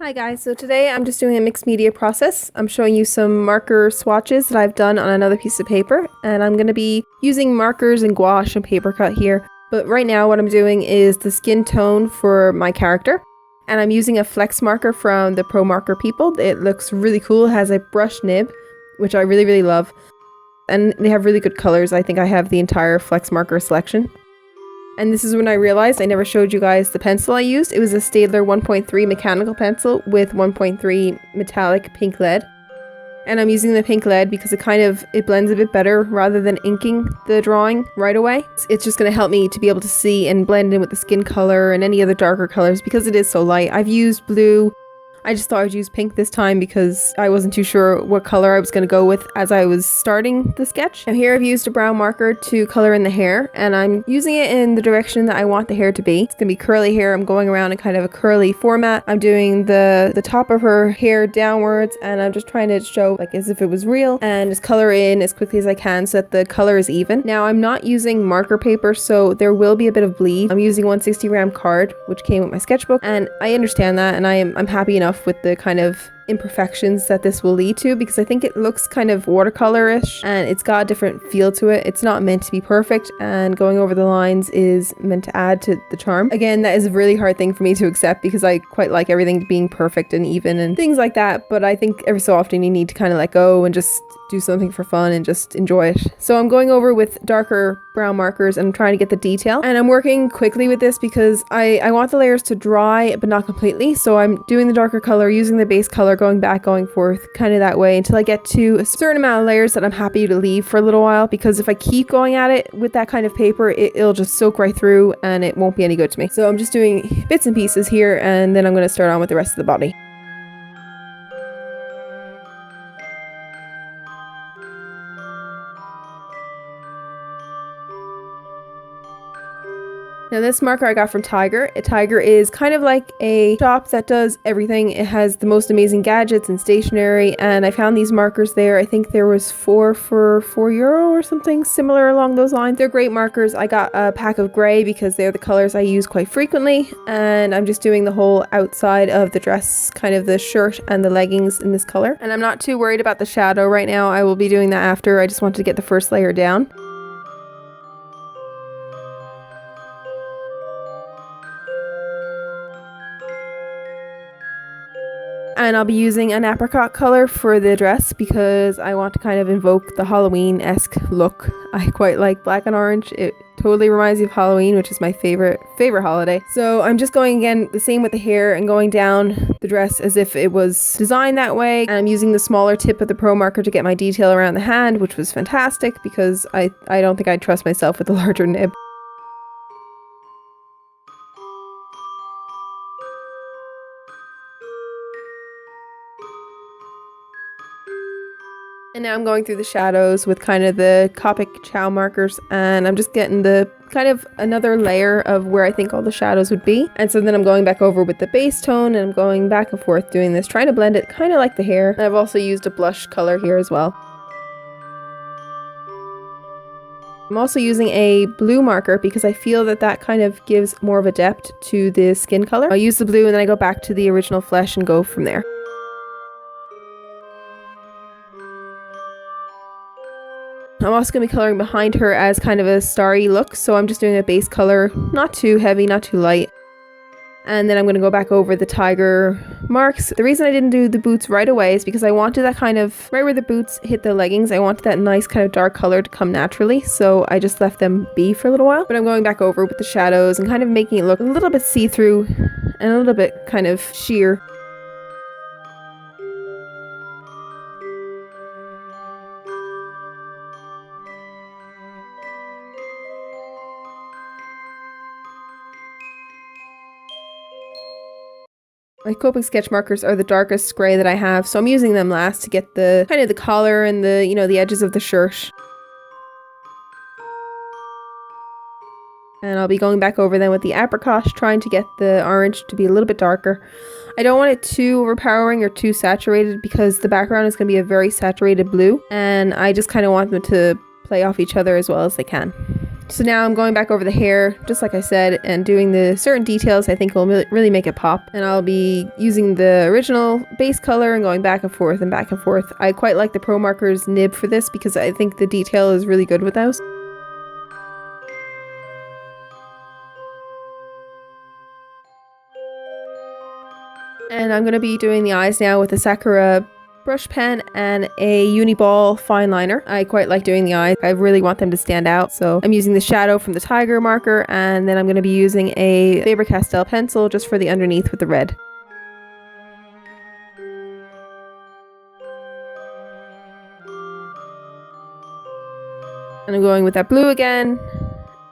Hi guys, so today I'm just doing a mixed media process. I'm showing you some marker swatches that I've done on another piece of paper, and I'm going to be using markers and gouache and paper cut here. But right now what I'm doing is the skin tone for my character, and I'm using a flex marker from the Pro Marker people. It looks really cool, it has a brush nib, which I really love, and they have really good colors. I think I have the entire flex marker selection. And this is when I realized I never showed you guys the pencil I used. It was a Staedtler 1.3 mechanical pencil with 1.3 metallic pink lead. And I'm using the pink lead because it blends a bit better rather than inking the drawing right away. It's just going to help me to be able to see and blend in with the skin color and any other darker colors because it is so light. I've used blue. I just thought I'd use pink this time because I wasn't too sure what color I was going to go with as I was starting the sketch. Now here I've used a brown marker to color in the hair, and I'm using it in the direction that I want the hair to be. It's going to be curly hair. I'm going around in kind of a curly format. I'm doing the top of her hair downwards, and I'm just trying to show like as if it was real and just color in as quickly as I can so that the color is even. Now I'm not using marker paper, so there will be a bit of bleed. I'm using 160 gram card, which came with my sketchbook, and I understand that, and I'm happy enough with the kind of imperfections that this will lead to because I think it looks kind of watercolorish and it's got a different feel to it. It's not meant to be perfect, and going over the lines is meant to add to the charm. Again, that is a really hard thing for me to accept because I quite like everything being perfect and even and things like that, but I think every so often you need to kind of let go and just do something for fun and just enjoy it. So I'm going over with darker brown markers and I'm trying to get the detail, and I'm working quickly with this because I want the layers to dry but not completely, so I'm doing the darker color, using the base color, going back, going forth, kind of that way until I get to a certain amount of layers that I'm happy to leave for a little while, because if I keep going at it with that kind of paper, it'll just soak right through and it won't be any good to me. So I'm just doing bits and pieces here, and then I'm going to start on with the rest of the body. Now this marker I got from Tiger. Tiger is kind of like a shop that does everything. It has the most amazing gadgets and stationery, and I found these markers there. I think there was 4 for €4 or something similar along those lines. They're great markers. I got a pack of grey because they're the colors I use quite frequently, and I'm just doing the whole outside of the dress, kind of the shirt and the leggings in this color. And I'm not too worried about the shadow right now. I will be doing that after. I just wanted to get the first layer down. And I'll be using an apricot color for the dress because I want to kind of invoke the Halloween-esque look. I quite like black and orange. It totally reminds me of Halloween, which is my favorite holiday. So I'm just going again the same with the hair and going down the dress as if it was designed that way. And I'm using the smaller tip of the Pro Marker to get my detail around the hand, which was fantastic because I don't think I'd trust myself with the larger nib. And now I'm going through the shadows with kind of the Copic Chow markers, and I'm just getting the kind of another layer of where I think all the shadows would be. And so then I'm going back over with the base tone, and I'm going back and forth doing this, trying to blend it kind of like the hair. And I've also used a blush color here as well. I'm also using a blue marker because I feel that kind of gives more of a depth to the skin color. I'll use the blue and then I go back to the original flesh and go from there. I'm also going to be coloring behind her as kind of a starry look, so I'm just doing a base color, not too heavy, not too light. And then I'm going to go back over the tiger marks. The reason I didn't do the boots right away is because I wanted that kind of, right where the boots hit the leggings, I wanted that nice kind of dark color to come naturally, so I just left them be for a little while. But I'm going back over with the shadows and kind of making it look a little bit see-through and a little bit kind of sheer. My Copic sketch markers are the darkest grey that I have, so I'm using them last to get the kind of the collar and the, the edges of the shirt. And I'll be going back over them with the apricot, trying to get the orange to be a little bit darker. I don't want it too overpowering or too saturated because the background is going to be a very saturated blue, and I just kind of want them to play off each other as well as they can. So now I'm going back over the hair, just like I said, and doing the certain details I think will really make it pop. And I'll be using the original base color and going back and forth and back and forth. I quite like the Pro Markers nib for this because I think the detail is really good with those. And I'm going to be doing the eyes now with a Sakura brush pen and a Uniball fine liner. I quite like doing the eyes. I really want them to stand out. So I'm using the shadow from the Tiger marker, and then I'm going to be using a Faber-Castell pencil just for the underneath with the red. And I'm going with that blue again.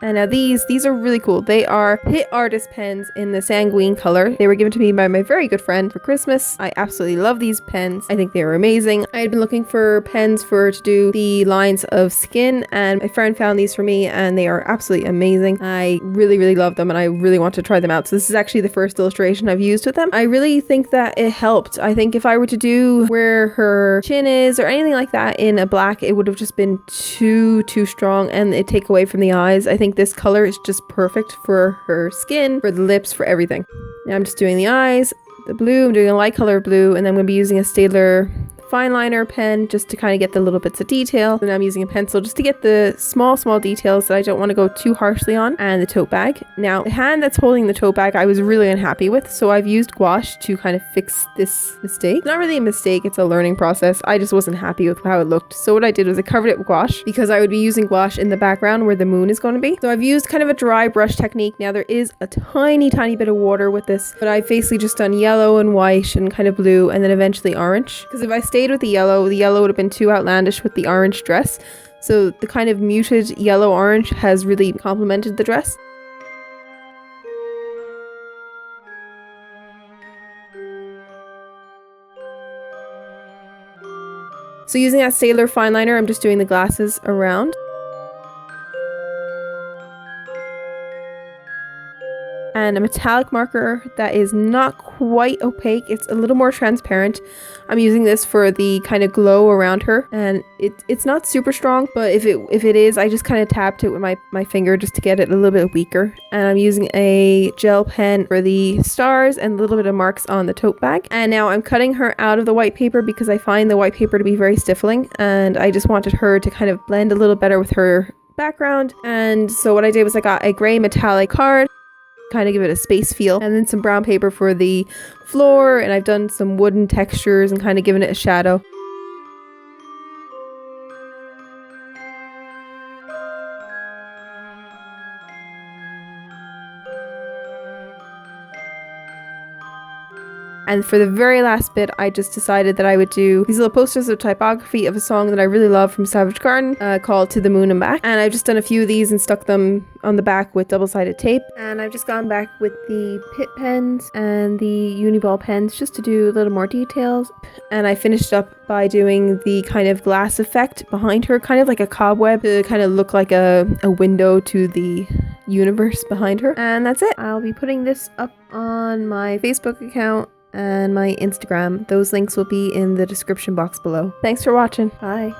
And now these are really cool. They are Hit Artist pens in the sanguine color. They were given to me by my very good friend for Christmas. I absolutely love these pens. I think they are amazing. I had been looking for pens to do the lines of skin, and my friend found these for me, and they are absolutely amazing. I really, really love them, and I really want to try them out. So this is actually the first illustration I've used with them. I really think that it helped. I think if I were to do where her chin is or anything like that in a black, it would have just been too strong, and it'd take away from the eyes. I think this color is just perfect for her skin, for the lips, for everything. Now I'm just doing the eyes, the blue. I'm doing a light color blue, and then I'm going to be using a Staedtler fine liner pen just to kind of get the little bits of detail. And I'm using a pencil just to get the small details that I don't want to go too harshly on. And the tote bag. Now the hand that's holding the tote bag I was really unhappy with, so I've used gouache to kind of fix this mistake. It's not really a mistake, it's a learning process. I just wasn't happy with how it looked. So what I did was I covered it with gouache because I would be using gouache in the background where the moon is going to be. So I've used kind of a dry brush technique. Now there is a tiny bit of water with this, but I've basically just done yellow and white and kind of blue and then eventually orange. Because if I stayed with the yellow would have been too outlandish with the orange dress. So the kind of muted yellow-orange has really complemented the dress. So using that Staedtler fine liner, I'm just doing the glasses around. And a metallic marker that is not quite opaque. It's a little more transparent. I'm using this for the kind of glow around her, and it's not super strong, but if it is, I just kind of tapped it with my finger just to get it a little bit weaker. And I'm using a gel pen for the stars and a little bit of marks on the tote bag. And now I'm cutting her out of the white paper because I find the white paper to be very stifling, and I just wanted her to kind of blend a little better with her background. And so what I did was I got a gray metallic card, kind of give it a space feel, and then some brown paper for the floor, and I've done some wooden textures and kind of given it a shadow. And for the very last bit, I just decided that I would do these little posters of typography of a song that I really love from Savage Garden called To the Moon and Back. And I've just done a few of these and stuck them on the back with double-sided tape. And I've just gone back with the Pitt pens and the Uniball pens just to do a little more details. And I finished up by doing the kind of glass effect behind her, kind of like a cobweb to kind of look like a window to the universe behind her. And that's it. I'll be putting this up on my Facebook account and my Instagram. Those links will be in the description box below. Thanks for watching. Bye.